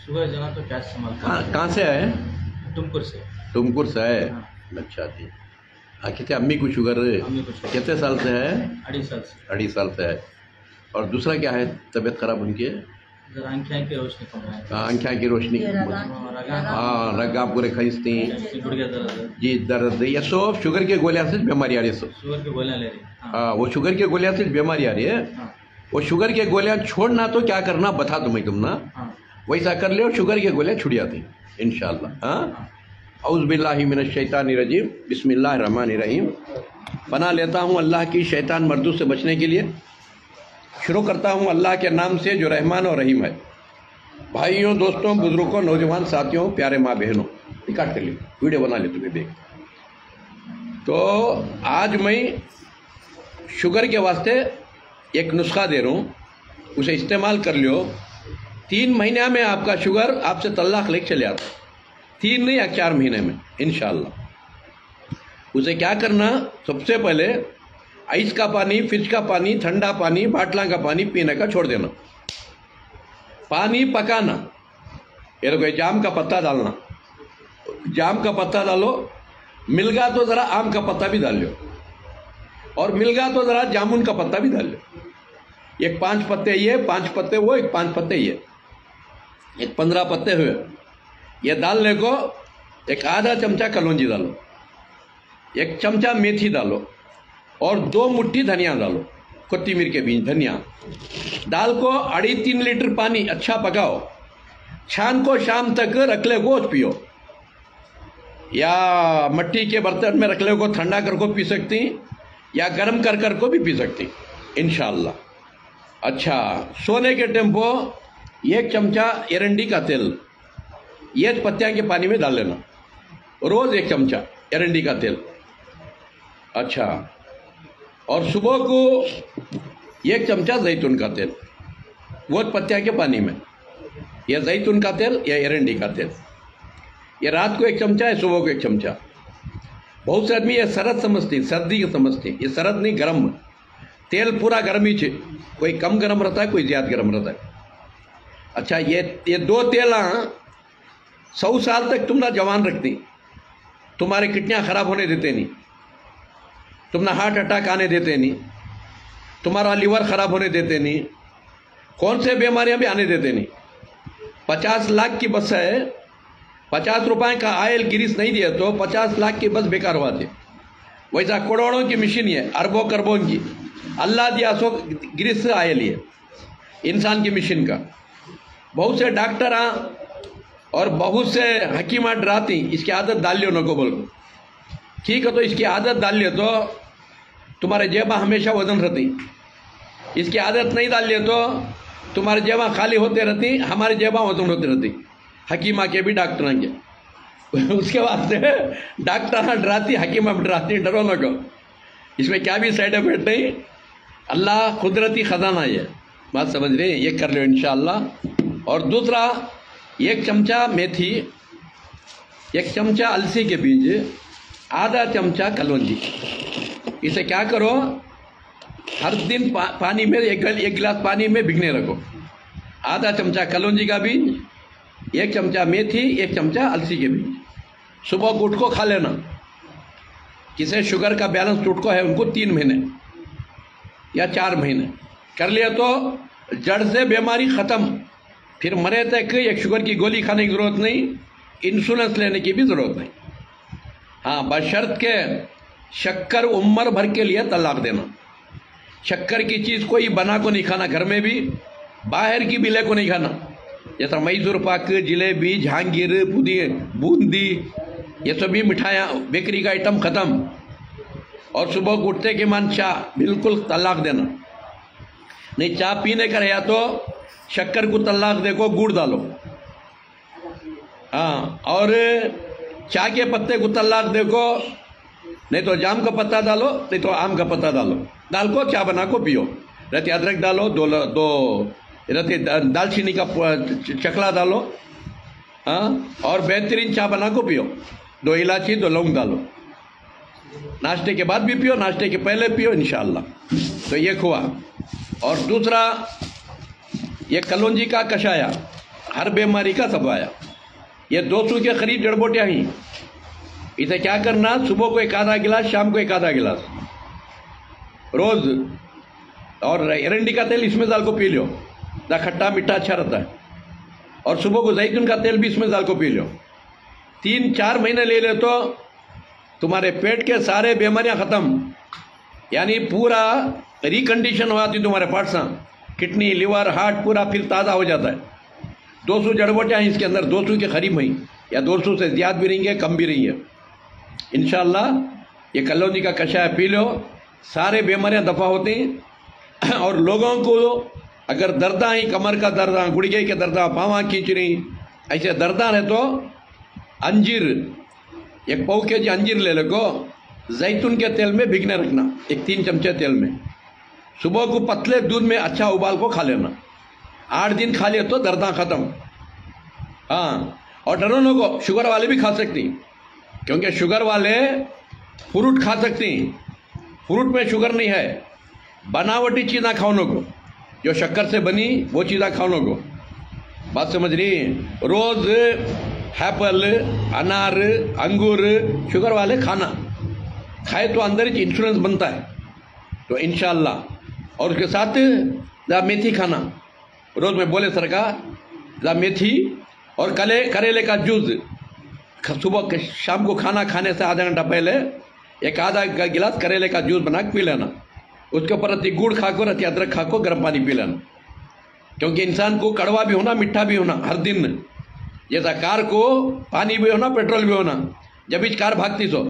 Sugar जना तो क्या इस्तेमाल कहाँ से आए? तुमकुर से। तुमकुर से आए? हाँ। अच्छा जी। कहते अम्मी को शुगर कितने साल से है? 2.5 साल से। 2.5 साल से है। और दूसरा क्या है तबीयत खराब उनकी? जरा आँखें की रोशनी कम है। आँखें की रोशनी, हाँ रगा पूरे खींचती गुड़िया दर्द जी, दर्द, ये सब शुगर के गोलियां से बीमारी आ रही है। सब शुगर की गोलियां ले रही। हाँ, वो शुगर के गोलियां से बीमारी आ रही है। हाँ। वो शुगर के गोलियां छोड़ना तो क्या करना बता तुम्हें, तुम ना हाँ। वैसा कर ले और शुगर के गोलियां छुट जाती इंशाअल्लाह। हाँ, औज़ बिल्लाहि मिनश शैतानिर रजीम, बिस्मिल्लाहिर रहमानिर रहीम। पनाह लेता हूँ अल्लाह की शैतान मर्दों से बचने के लिए। शुरू करता हूँ अल्लाह के नाम से जो रहमान और रहीम है। भाइयों, दोस्तों, बुजुर्गों, नौजवान साथियों, प्यारे माँ बहनों, रिकॉर्ड कर ली, वीडियो बना ले तुम्हें देख। तो आज मैं शुगर के वास्ते एक नुस्खा दे रहा हूँ, उसे इस्तेमाल कर लियो। 3 महीने में आपका शुगर आपसे तल्लाक लेके चले आता है। 3 नहीं या 4 महीने में इंशाअल्लाह। उसे क्या करना, सबसे पहले आइस का पानी, फ्रिज का पानी, ठंडा पानी, बाटला का पानी पीने का छोड़ देना। पानी पकाना, ये देखो जाम का पत्ता डालना, जाम का पत्ता डालो, मिल गया तो ज़रा आम का पत्ता भी डाल लो, और मिल गया तो ज़रा जामुन का पत्ता भी डाल लो। एक 5 पत्ते ये, 5 पत्ते वो, एक 5 पत्ते ये, एक 15 पत्ते हुए। ये डालने को एक आधा चमचा कलौंजी डालो, 1 चमचा मेथी डालो, और 2 मुट्ठी धनिया डालो, कोत्तीमीर के बीज, धनिया। दाल को 2.5-3 लीटर पानी अच्छा पकाओ, शाम को शाम तक रखले को पियो, या मिट्टी के बर्तन में रखले को ठंडा कर को पी सकती, या गर्म कर को भी पी सकती इंशाअल्लाह। अच्छा, सोने के टेम्पो 1 चमचा एरंडी का तेल ये पत्तियां के पानी में डाल लेना, रोज 1 चमचा एरंडी का तेल। अच्छा, और सुबह को 1 चमचा जैतून का तेल, वो पत्तियां के पानी में, या जैतून का तेल या एरंडी का तेल। ये रात को 1 चमचा है, सुबह को 1 चमचा। बहुत से आदमी ये सरद समझते, सर्दी समझते, ये सरद नहीं, गर्म तेल, पूरा गर्म ही, कोई कम गर्म रहता है, कोई ज़्यादा गर्म रहता है। अच्छा, ये 2 तेल 100 साल तक तुम ना जवान रखती, तुम्हारे किडनियाँ खराब होने देते नहीं, तुमने हार्ट अटैक आने देते नहीं, तुम्हारा लीवर खराब होने देते नहीं, कौन से बीमारियां भी आने देते नहीं। 50 लाख की बस है, 50 रुपए का आयल गिरीस नहीं दिया तो 50 लाख की बस बेकार हुआ थे। वैसा करोड़ों की मशीन है, अरबों करबों की, अल्लाह दिया सो गिरीस आयल है इंसान की मशीन का। बहुत से डॉक्टर और बहुत से हकीमा डराती, इसकी आदत डाल लियो नको बोल को, ठीक है, तो इसकी आदत डाल लियो तो तुम्हारे जेबा हमेशा वजन रहती, इसकी आदत नहीं डाल लियो तो तुम्हारे जेबा खाली होते रहती, हमारी जेबा वजन होती रहती, हकीमा के भी डॉक्टर के। उसके वास्ते डॉक्टर डराती, हकीमा डराती, डरो न को, इसमें क्या भी साइड इफेक्ट नहीं, अल्लाह कुदरती खजाना ये बात समझ रहे हैं, ये कर लो इंशाअल्लाह। और दूसरा 1 चमचा मेथी, 1 चमचा अलसी के बीज, आधा चमचा कलौंजी। इसे क्या करो, हर दिन पानी में 1 गिलास पानी में भिगने रखो। आधा चमचा कलौंजी का बीज, 1 चमचा मेथी, 1 चमचा अलसी के बीज। सुबह को उठ को खा लेना। किसे शुगर का बैलेंस टूट को है, उनको 3 महीने या 4 महीने कर लिया तो जड़ से बीमारी खत्म। फिर मरे तक एक शुगर की गोली खाने की जरूरत नहीं, इंसुलिन लेने की भी जरूरत नहीं। हाँ, बशर्त के शक्कर उम्र भर के लिए तलाक देना। शक्कर की चीज़ कोई बना को नहीं खाना, घर में भी, बाहर की बिले को नहीं खाना, जैसा मैसूर पाक, जिलेबी, जहांगीर, बूंदी, ये सभी मिठाइयाँ, बेकरी का आइटम ख़त्म। और सुबह को उठते के मन चाय, बिल्कुल तलाक देना। नहीं चाय पीने का रहा तो शक्कर को तलाक देखो, गुड़ डालो। हाँ, और चाय के पत्ते को तलाक देखो, नहीं तो जाम का पत्ता डालो, नहीं तो आम का पत्ता डालो, डाल को चाय बना को पियो। रहते अदरक डालो, दो रहते दालचीनी का चकला डालो, हाँ, और बेहतरीन चाय बना को पियो। 2 इलायची, 2 लौंग डालो। नाश्ते के बाद भी पियो, नाश्ते के पहले पियो इंशाअल्लाह। तो ये हुआ। और दूसरा, ये कलौंजी का कषाया, हर बीमारी का दवाया। ये 200 के करीब जड़ बूटियाँ ही। इसे क्या करना, सुबह को एक आधा गिलास, शाम को एक आधा गिलास रोज, और एरंडी का तेल इसमें डाल को पी लो, ना खट्टा मीठा अच्छा रहता है। और सुबह को जैतून का तेल भी इसमें डाल को पी लो। 3-4 महीने ले ले तो तुम्हारे पेट के सारे बीमारियां खत्म, यानी पूरा रिकंडीशन हुआ थी तुम्हारे पार्ट्स, किडनी, लिवर, हार्ट पूरा फिर ताज़ा हो जाता है। 200 जड़बूटियाँ हैं इसके अंदर, 200 के करीब ही, या 200 से ज़्यादा भी रहेंगे, कम भी रहेंगे। इंशाल्लाह ये कलौंजी का कषाय पी लो, सारे बीमारियां दफ़ा होती हैं। और लोगों को अगर दर्दा ही, कमर का दर्दा, गुड़गे के दर्दा, पाँव खींच रही, ऐसे दर्दा है तो अंजीर, 1 पाव के जी अंजीर ले लो को जैतून के तेल में भिगने रखना, 1-3 चमचे तेल में, सुबह को पतले दूध में अच्छा उबाल को खा लेना। 8 दिन खा लिया तो दर्दा खत्म। हाँ, और डरो नो को, शुगर वाले भी खा सकती, क्योंकि शुगर वाले फ्रूट खा सकती, फ्रूट में शुगर नहीं है। बनावटी चीज़ा खाओ को, जो शक्कर से बनी वो चीज़ा खाओ को, बात समझ रही। रोज एप्पल, अनार, अंगूर शुगर वाले खाना खाए तो अंदर ही इंश्योरेंस बनता है, तो इंशाल्लाह। और उसके साथ मेथी खाना, रोज में बोले सरकार मेथी और करेले का जूस सुबह शाम को खाना खाने से आधा घंटा पहले एक आधा गिलास करेले का जूस बना के पी लेना। उसके ऊपर अति गुड़ खाको, अति अदरक खाको, गर्म पानी पी लेना। क्योंकि इंसान को कड़वा भी होना, मीठा भी होना हर दिन, जैसा कार को पानी भी होना, पेट्रोल भी होना, जब इस कार भागती सो